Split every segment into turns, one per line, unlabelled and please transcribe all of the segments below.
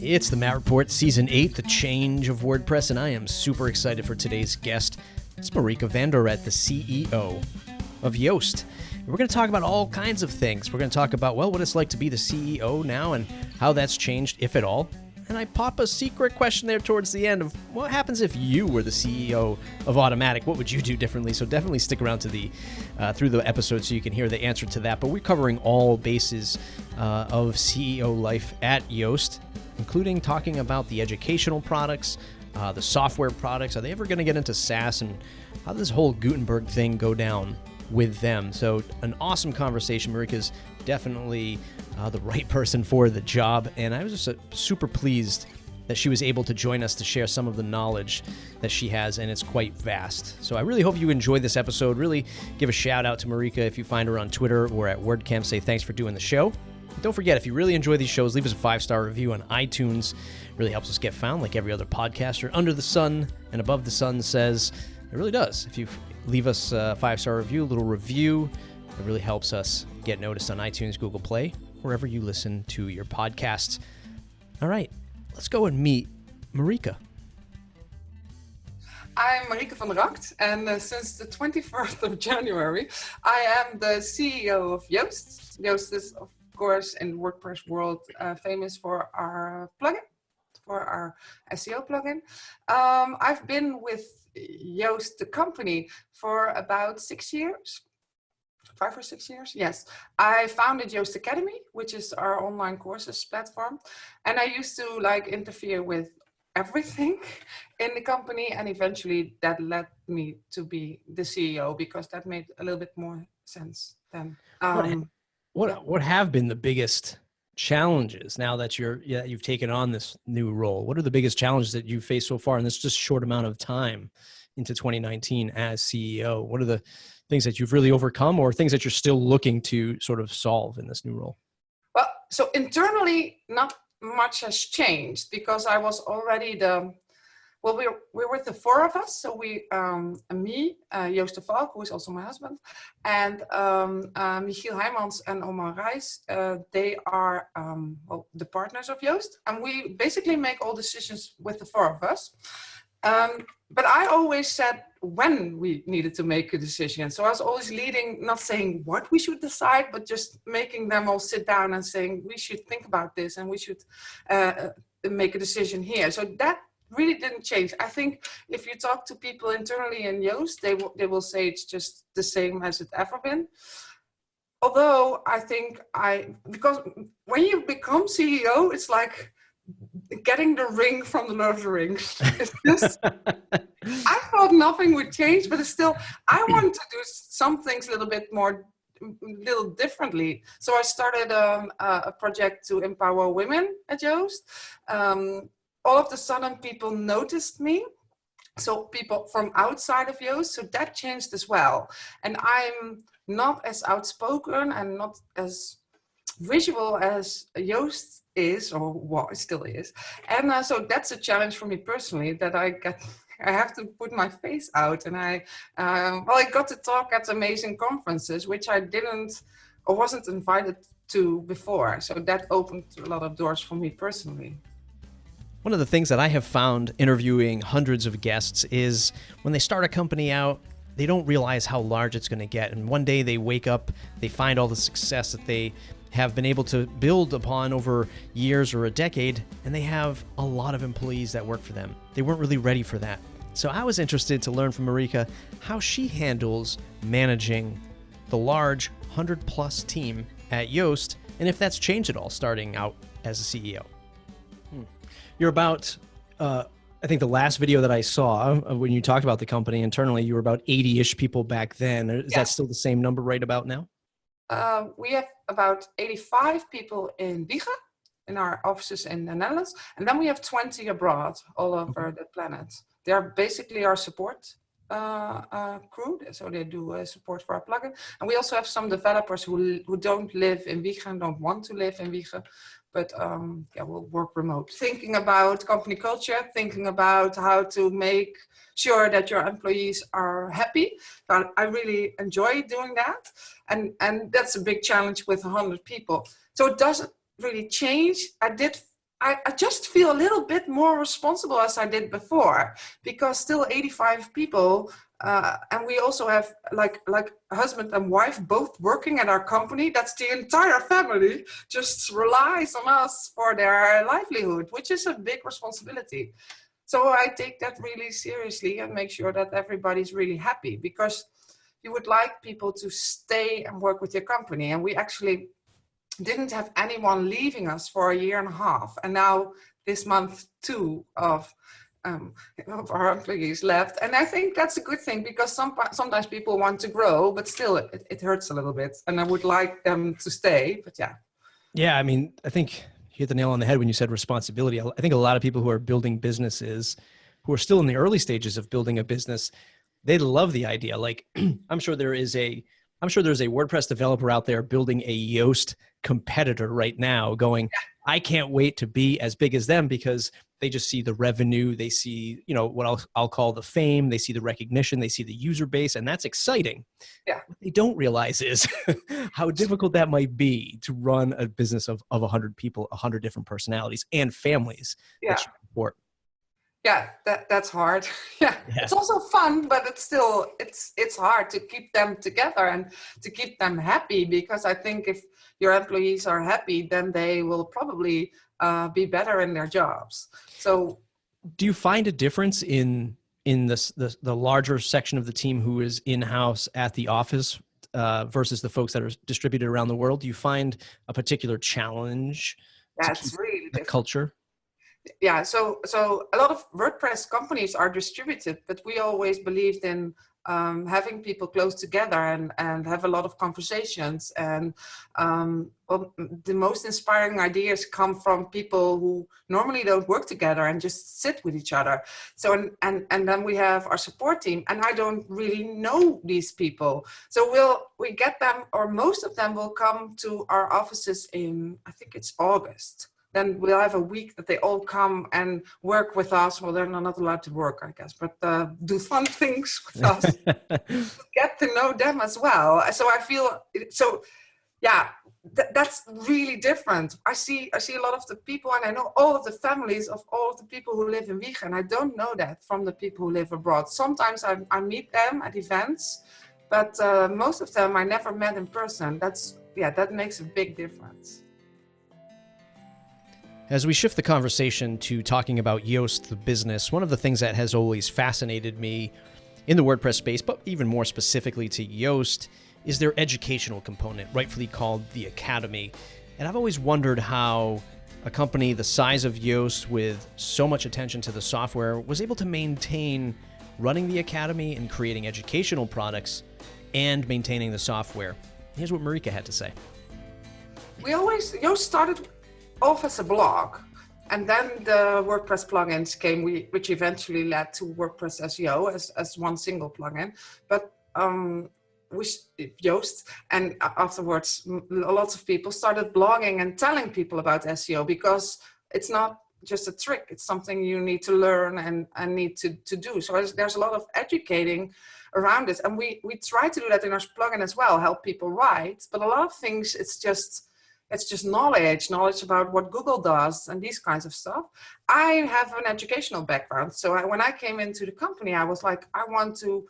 It's the Matt Report Season 8, The Change of WordPress, and I am super excited for today's guest. It's Marieke van der Ret, the CEO of Yoast. We're going to talk about all kinds of things. We're going to talk about, well, what it's like to be the CEO now and how that's changed, if at all. And I pop a secret question there towards the end of what happens if you were the CEO of Automattic? What would you do differently? So definitely stick around to the through the episode so you can hear the answer to that. But we're covering all bases of CEO life at Yoast, including talking about the educational products, the software products. Are they ever going to get into SaaS, and how does this whole Gutenberg thing go down with them? So an awesome conversation. Marieke's definitely the right person for the job, and I was just super pleased that she was able to join us to share some of the knowledge that she has, and it's quite vast. So I really hope you enjoyed this episode. Really give a shout out to Marieke if you find her on Twitter or at WordCamp. Say thanks for doing the show. Don't forget, if you really enjoy these shows, leave us a 5-star review on iTunes. It really helps us get found like every other podcaster under the sun and above the sun says. It really does. If you leave us a 5-star review, a little review, it really helps us get noticed on iTunes, Google Play, wherever you listen to your podcasts. All right, let's go and meet Marieke.
I'm Marieke van Rakt, and since the 21st of January, I am the CEO of Yoast. Yoast is, of course, in the WordPress world, famous for our plugin, for our SEO plugin. I've been with Yoast, the company, for about 6 years. 5 or 6 years, yes. I founded Yoast Academy, which is our online courses platform, and I used to interfere with everything in the company, and eventually that led me to be the CEO because that made a little bit more sense than.
What have been the biggest challenges now that you've taken on this new role? What are the biggest challenges that you've faced so far in this just short amount of time into 2019 as CEO? What are the things that you've really overcome, or things that you're still looking to sort of solve in this new role?
Well, so internally, not much has changed because I was already we're with the 4 of us. So me, Joost de Valk, who is also my husband, and Michiel Heijmans and Omar Reis, they are the partners of Yoast, and we basically make all decisions with the 4 of us. But I always said when we needed to make a decision. So I was always leading, not saying what we should decide, but just making them all sit down and saying, we should think about this and we should make a decision here. So that really didn't change. I think if you talk to people internally in Yoast, they will say it's just the same as it ever been. Although I think because when you become CEO, it's like getting the ring from the Lord of the Rings. It's just, I thought nothing would change, but it's still, I want to do some things a little differently. So I started a project to empower women at Yoast. All of a sudden people noticed me. So people from outside of Yoast, so that changed as well. And I'm not as outspoken and not as visual as Yoast is, or what it still is. And so that's a challenge for me personally, that I have to put my face out. And I got to talk at amazing conferences, which I didn't or wasn't invited to before. So that opened a lot of doors for me personally.
One of the things that I have found interviewing hundreds of guests is when they start a company out, they don't realize how large it's going to get. And one day they wake up, they find all the success that they have been able to build upon over years or a decade, and they have a lot of employees that work for them. They weren't really ready for that. So I was interested to learn from Marieke how she handles managing the large 100-plus team at Yoast, and if that's changed at all starting out as a CEO. You're about, I think the last video that I saw when you talked about the company internally, you were about 80-ish people back then. Is that still the same number right about now?
We have about 85 people in Wijchen, in our offices in the Netherlands, and then we have 20 abroad, all over the planet. They are basically our support crew, so they do support for our plugin. And we also have some developers who don't live in Wijchen, don't want to live in Wijchen, but we'll work remote. Thinking about company culture, thinking about how to make sure that your employees are happy. But I really enjoy doing that. And that's a big challenge with 100 people. So it doesn't really change. I did I just feel a little bit more responsible as I did before, because still 85 people, and we also have like a husband and wife both working at our company. That's the entire family just relies on us for their livelihood, which is a big responsibility. So I take that really seriously and make sure that everybody's really happy, because you would like people to stay and work with your company. And we actually didn't have anyone leaving us for a year and a half. And now this month, 2 of our employees left. And I think that's a good thing, because sometimes people want to grow, but still it hurts a little bit. And I would like them to stay, but yeah.
Yeah, I mean, I think you hit the nail on the head when you said responsibility. I think a lot of people who are building businesses, who are still in the early stages of building a business, they love the idea. Like, I'm sure there's a WordPress developer out there building a Yoast competitor right now going, I can't wait to be as big as them, because they just see the revenue. They see, what I'll call the fame. They see the recognition. They see the user base, and that's exciting.
Yeah.
What they don't realize is how difficult that might be to run a business of 100 people, 100 different personalities and families that you support.
Yeah, that's hard. Yeah, it's also fun, but it's still, it's hard to keep them together and to keep them happy, because I think if your employees are happy, then they will probably be better in their jobs. So,
do you find a difference in the larger section of the team who is in-house at the office versus the folks that are distributed around the world? Do you find a particular challenge to
it's really
the culture?
Yeah, so a lot of WordPress companies are distributed, but we always believed in having people close together and have a lot of conversations. And the most inspiring ideas come from people who normally don't work together and just sit with each other. So and then we have our support team, and I don't really know these people. So we get them, or most of them will come to our offices in, I think it's August. Then we'll have a week that they all come and work with us. Well, they're not allowed to work, I guess, but do fun things with us. Get to know them as well. So I feel, yeah, that's really different. I see a lot of the people, and I know all of the families of all of the people who live in Wiegen. I don't know that from the people who live abroad. Sometimes I meet them at events, but most of them I never met in person. That makes a big difference.
As we shift the conversation to talking about Yoast, the business, one of the things that has always fascinated me in the WordPress space, but even more specifically to Yoast, is their educational component, rightfully called the Academy. And I've always wondered how a company the size of Yoast, with so much attention to the software, was able to maintain running the Academy and creating educational products and maintaining the software. Here's what Marieke had to say.
Yoast started off as a blog, and then the WordPress plugins came, which eventually led to WordPress SEO as one single plugin. But with Yoast, and afterwards lots of people started blogging and telling people about SEO, because it's not just a trick, it's something you need to learn and need to do. So there's a lot of educating around it, and we try to do that in our plugin as well, help people write. But a lot of things, it's just knowledge about what Google does and these kinds of stuff. I have an educational background. So when I came into the company, I was like, I want to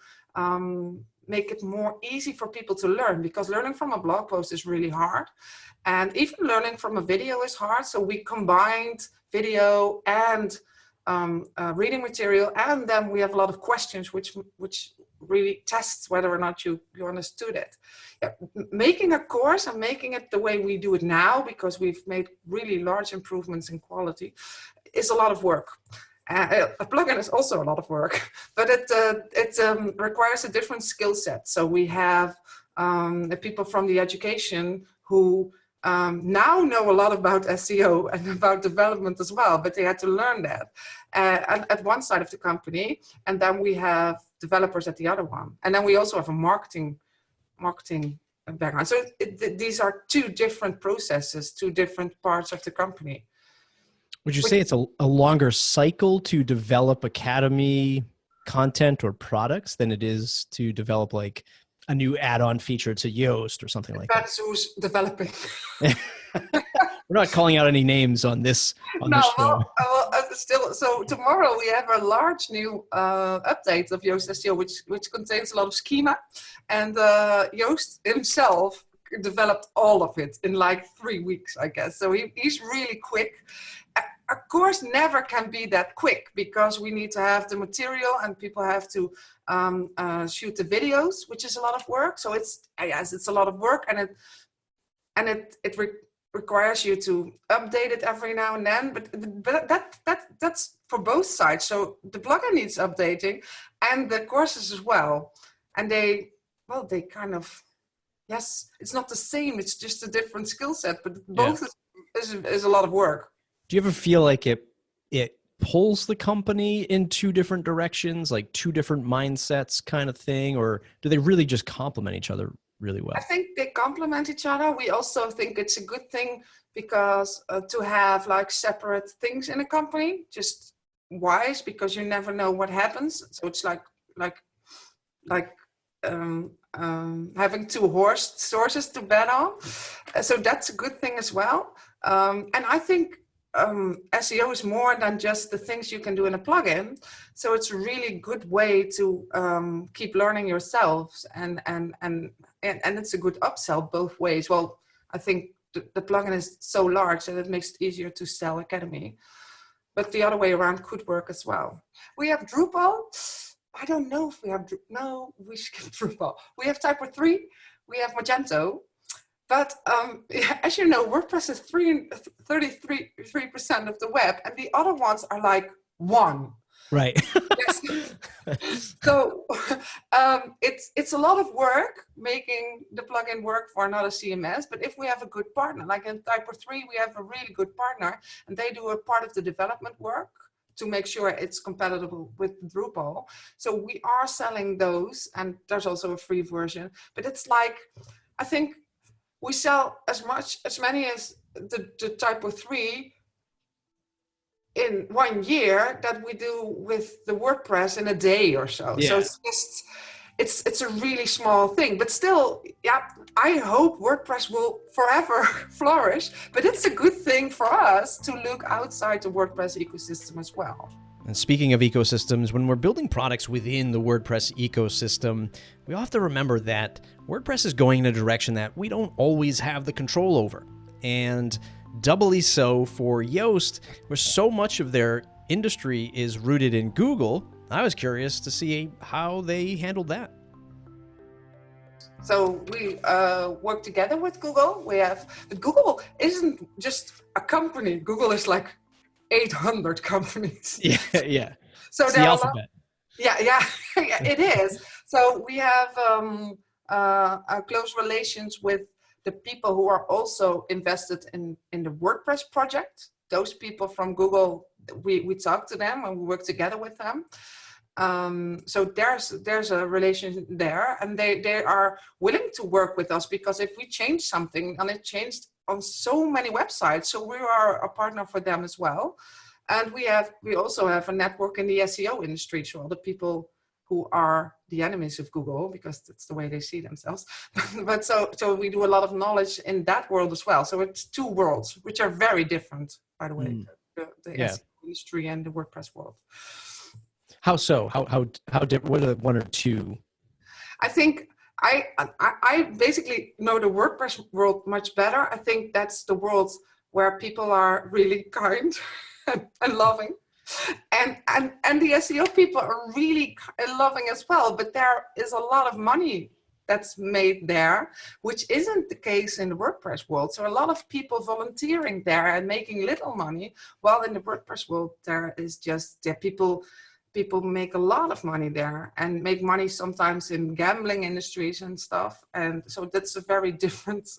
make it more easy for people to learn, because learning from a blog post is really hard. And even learning from a video is hard. So we combined video and reading material. And then we have a lot of questions, which really tests whether or not you understood it. Yeah, making a course and making it the way we do it now, because we've made really large improvements in quality, is a lot of work. A plugin is also a lot of work, but it requires a different skill set. So we have the people from the education who now know a lot about SEO and about development as well, but they had to learn that at one side of the company, and then we have developers at the other one, and then we also have a marketing background. So these are two different processes, two different parts of the company.
Would you say it's a longer cycle to develop Academy content or products than it is to develop like a new add-on feature to Yoast or something like that?
Depends who's developing.
We're not calling out any names on this
No,
show.
still. So tomorrow we have a large new update of Yoast SEO, which contains a lot of schema, and Yoast himself developed all of it in like 3 weeks, I guess. So he's really quick. Of course, never can be that quick because we need to have the material and people have to shoot the videos, which is a lot of work. So it's a lot of work, and it requires you to update it every now and then. But that's for both sides. So the plugin needs updating, and the courses as well. And they kind of, yes, it's not the same. It's just a different skill set, but both is a lot of work.
Do you ever feel like it pulls the company in two different directions, like two different mindsets kind of thing, or do they really just complement each other really well?
I think they complement each other. We also think it's a good thing because to have like separate things in a company, just wise, because you never know what happens. So it's like having two horses to bet on. So that's a good thing as well. And I think SEO is more than just the things you can do in a plugin. So it's a really good way to keep learning yourselves, and it's a good upsell both ways. Well, I think the plugin is so large that it makes it easier to sell Academy, but the other way around could work as well. We have Drupal. I don't know if we have, no, we skip Drupal. We have Typo 3, we have Magento. But as you know, WordPress is 33% of the web, and the other ones are like 1.
Right.
So it's a lot of work making the plugin work for another CMS. But if we have a good partner, like in Typo 3, we have a really good partner, and they do a part of the development work to make sure it's compatible with Drupal. So we are selling those, and there's also a free version. But it's like, I think we sell as many as the Typo 3 in 1 year that we do with the WordPress in a day or so.
Yeah.
So it's just, it's a really small thing, but still, yeah, I hope WordPress will forever flourish, but it's a good thing for us to look outside the WordPress ecosystem as well.
And speaking of ecosystems, when we're building products within the WordPress ecosystem, we have to remember that WordPress is going in a direction that we don't always have the control over. And doubly so for Yoast, where so much of their industry is rooted in Google. I was curious to see how they handled that.
So we work together with Google. But Google isn't just a company. Google is like 800 companies.
Yeah.
So
it's the alphabet.
Yeah, it is. So we have close relations with the people who are also invested in the WordPress project. Those people from Google, we talk to them and we work together with them. So there's a relation there, and they are willing to work with us, because if we change something, and it changed on so many websites, so we are a partner for them as well. And we also have a network in the SEO industry, so all the people who are the enemies of Google, because that's the way they see themselves. But so we do a lot of knowledge in that world as well. So it's two worlds, which are very different, by the way, the SEO industry and the WordPress world.
How so? How different? What are the one or two?
I think I basically know the WordPress world much better. I think that's the world where people are really kind and loving, and the SEO people are really loving as well. But there is a lot of money that's made there, which isn't the case in the WordPress world. So a lot of people volunteering there and making little money, while in the WordPress world there is just people make a lot of money there, and make money sometimes in gambling industries and stuff. And so that's a very different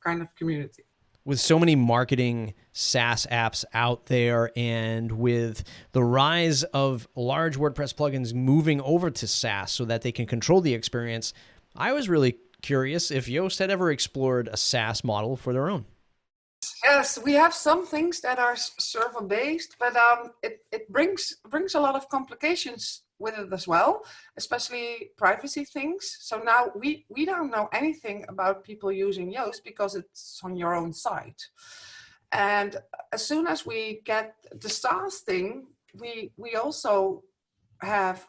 kind of community.
With so many marketing SaaS apps out there, and with the rise of large WordPress plugins moving over to SaaS so that they can control the experience, I was really curious if Yoast had ever explored a SaaS model for their own.
Yes, we have some things that are server-based, but it brings a lot of complications with it as well, especially privacy things. So now we don't know anything about people using Yoast because it's on your own site. And as soon as we get the SaaS thing, we also have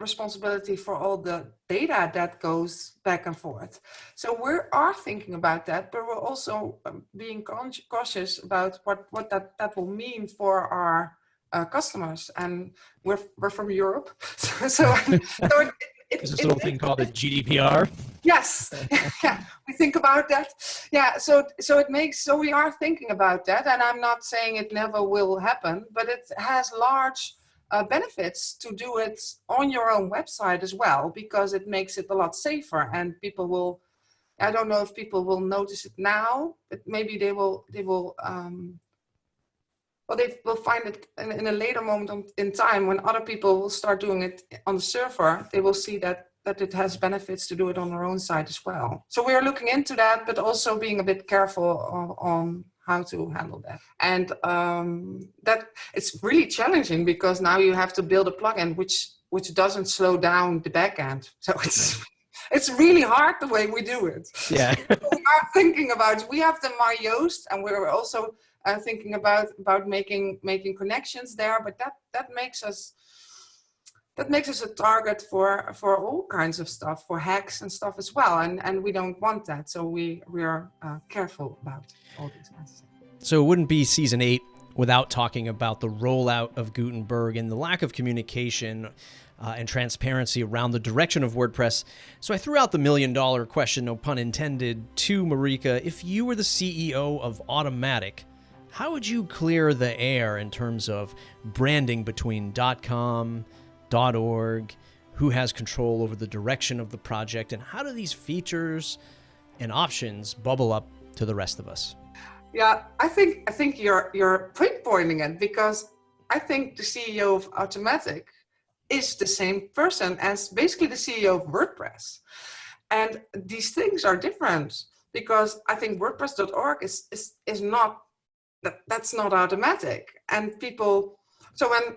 responsibility for all the data that goes back and forth. So we are thinking about that, but we're also being cautious about what that will mean for our customers. And we're from Europe, so
Is this little thing called a GDPR?
Yes, yeah, we think about that. Yeah, so we are thinking about that, and I'm not saying it never will happen, but it has large benefits to do it on your own website as well, because it makes it a lot safer, and people will. I don't know if people will notice it now, but maybe they will. Well, they will find it in a later moment in time when other people will start doing it on the server. They will see that it has benefits to do it on their own site as well. So we are looking into that, but also being a bit careful on how to handle that. And that it's really challenging, because now you have to build a plugin which doesn't slow down the backend. So it's really hard the way we do it.
Yeah.
We are thinking about, we have the Yoast, and we're also thinking about making connections there, but that makes us a target for all kinds of stuff, for hacks and stuff as well, and we don't want that, so we are careful about all these kinds of things.
So it wouldn't be season 8 without talking about the rollout of Gutenberg and the lack of communication and transparency around the direction of WordPress. So I threw out the $1 million question, no pun intended, to Marieke. If you were the CEO of Automattic, how would you clear the air in terms of branding between .com, .org, who has control over the direction of the project, and how do these features and options bubble up to the rest of us?
Yeah, I think you're pinpointing it, because I think the CEO of Automattic is the same person as basically the CEO of WordPress. And these things are different, because I think WordPress.org is not, that's not Automattic. And people, so when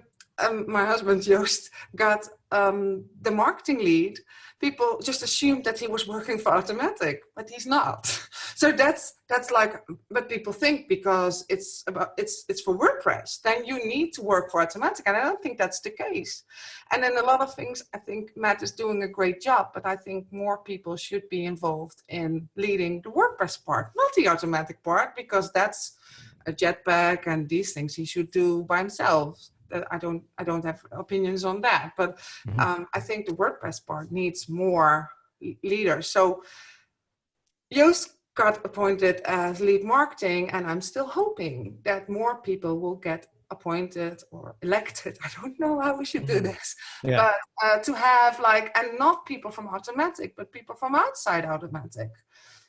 my husband Yoast got the marketing lead, people just assumed that he was working for Automattic, but he's not. So that's like, but people think because it's for WordPress, then you need to work for Automattic, and I don't think that's the case. And in a lot of things, I think Matt is doing a great job, but I think more people should be involved in leading the WordPress part, not the Automattic part, because that's a jetpack and these things he should do by himself. I don't have opinions on that, but I think the WordPress part needs more leaders. So Yoast got appointed as lead marketing, and I'm still hoping that more people will get appointed or elected. I don't know how we should do this, but to have like, and not people from Automattic, but people from outside Automattic.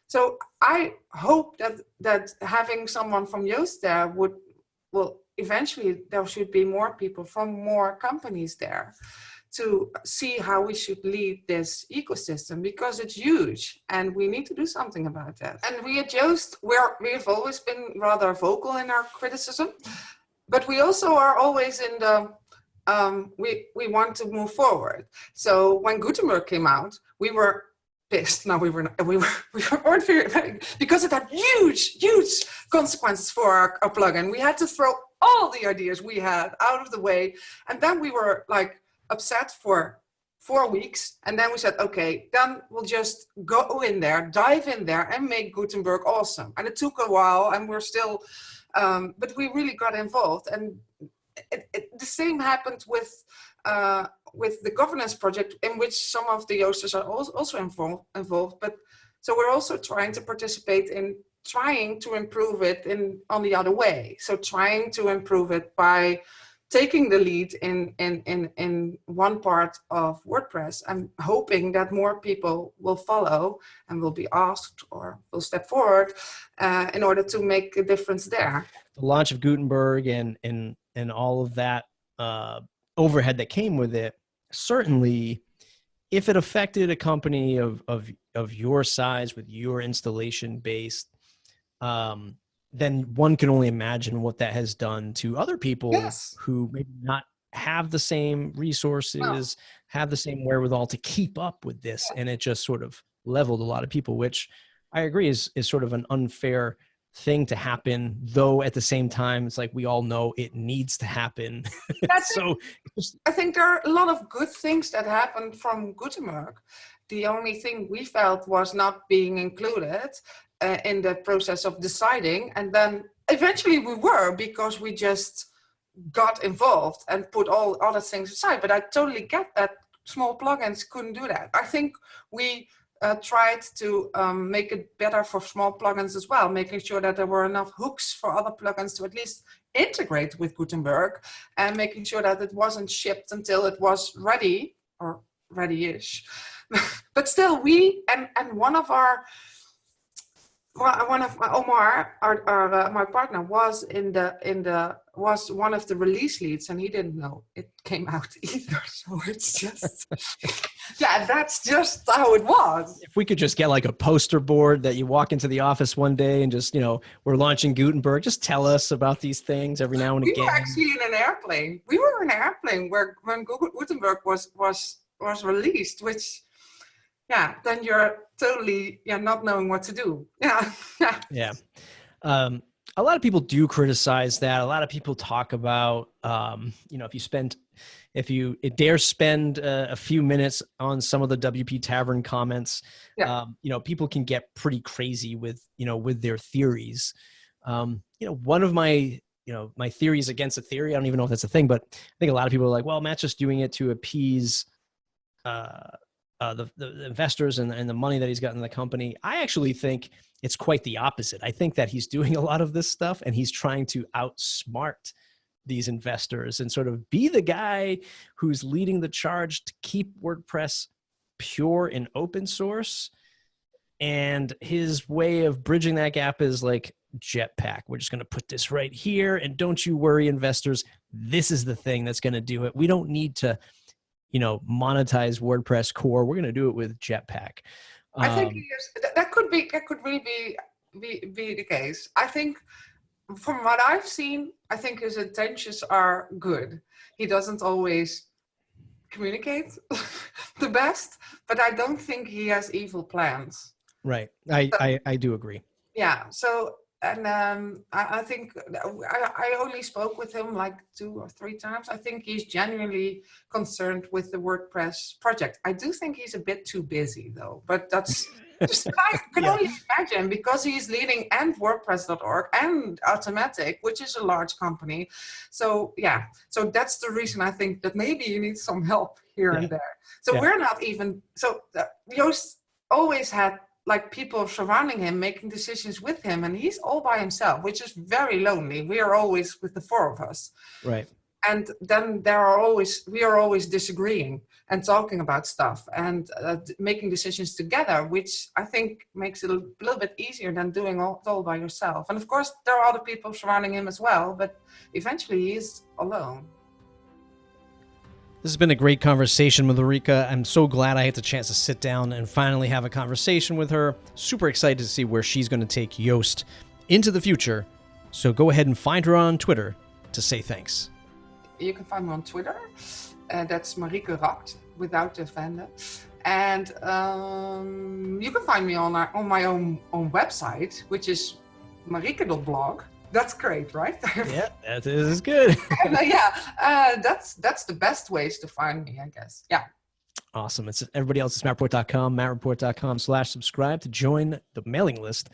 So I hope that having someone from Yoast there will eventually, there should be more people from more companies there to see how we should lead this ecosystem, because it's huge and we need to do something about that. And we at Yoast, we've always been rather vocal in our criticism, but we also are always in the, we want to move forward. So when Gutenberg came out, we were pissed. No, we weren't very, because it had huge consequences for our plugin. We had to throw all the ideas we had out of the way, and then we were like upset for 4 weeks, and then we said, okay, then we'll just go in there, dive in there, and make Gutenberg awesome. And it took a while, and we're still, but we really got involved. And the same happened with the governance project, in which some of the Yoasters are also involved. But so we're also trying to participate in trying to improve it on the other way. So trying to improve it by taking the lead in one part of WordPress, and hoping that more people will follow and will be asked or will step forward in order to make a difference there.
The launch of Gutenberg and all of that overhead that came with it, certainly, if it affected a company of your size with your installation base, then one can only imagine what that has done to other people who maybe not have the same resources, have the same wherewithal to keep up with this. And it just sort of leveled a lot of people, which I agree is sort of an unfair thing to happen, though at the same time, it's like we all know it needs to happen. So
I think there are a lot of good things that happened from Gutenberg. The only thing we felt was not being included in the process of deciding. And then eventually we were, because we just got involved and put all other things aside. But I totally get that small plugins couldn't do that. I think we tried to make it better for small plugins as well, making sure that there were enough hooks for other plugins to at least integrate with Gutenberg, and making sure that it wasn't shipped until it was ready or ready-ish. But still, we and one of Omar, my partner, was was one of the release leads, and he didn't know it came out either. So it's just, yeah, that's just how it was.
If we could just get like a poster board that you walk into the office one day and just, we're launching Gutenberg, just tell us about these things every now and again.
We were actually in an airplane. We were in an airplane when Gutenberg was released, which, yeah, then you're totally not knowing what to do. Yeah.
Yeah. A lot of people do criticize that. A lot of people talk about, if you dare spend a few minutes on some of the WP Tavern comments, people can get pretty crazy with their theories. One of my theories against a theory, I don't even know if that's a thing, but I think a lot of people are like, well, Matt's just doing it to appease the investors and the money that he's got in the company. I actually think it's quite the opposite. I think that he's doing a lot of this stuff and he's trying to outsmart these investors and sort of be the guy who's leading the charge to keep WordPress pure and open source. And his way of bridging that gap is like Jetpack. We're just going to put this right here. And don't you worry, investors, this is the thing that's going to do it. We don't need to monetize WordPress core. We're going to do it with Jetpack.
I think that could really be the case. I think from what I've seen, I think his intentions are good. He doesn't always communicate the best, but I don't think he has evil plans.
Right. I do agree.
Yeah. So, and I think I only spoke with him like 2 or 3 times. I think he's genuinely concerned with the WordPress project. I do think he's a bit too busy though, but that's just, I can only imagine, because he's leading and WordPress.org and Automatic, which is a large company. So yeah, so that's the reason I think that maybe you need some help here and there. So we're not even, so Yoast always had like people surrounding him, making decisions with him, and he's all by himself, which is very lonely. We are always with the 4 of us.
Right.
And then we are always disagreeing and talking about stuff and making decisions together, which I think makes it a little bit easier than doing it all by yourself. And of course, there are other people surrounding him as well, but eventually he is alone.
This has been a great conversation with Marieke. I'm so glad I had the chance to sit down and finally have a conversation with her. Super excited to see where she's going to take Yoast into the future. So go ahead and find her on Twitter to say thanks.
You can find me on Twitter. That's Marieke Rakt, without the vendor. And you can find me on my own website, which is marieke.blog. That's great, right?
Yeah, that is good.
That's the best ways to find me, I guess. Yeah.
Awesome. It's everybody else. It's mattreport.com, mattreport.com/subscribe to join the mailing list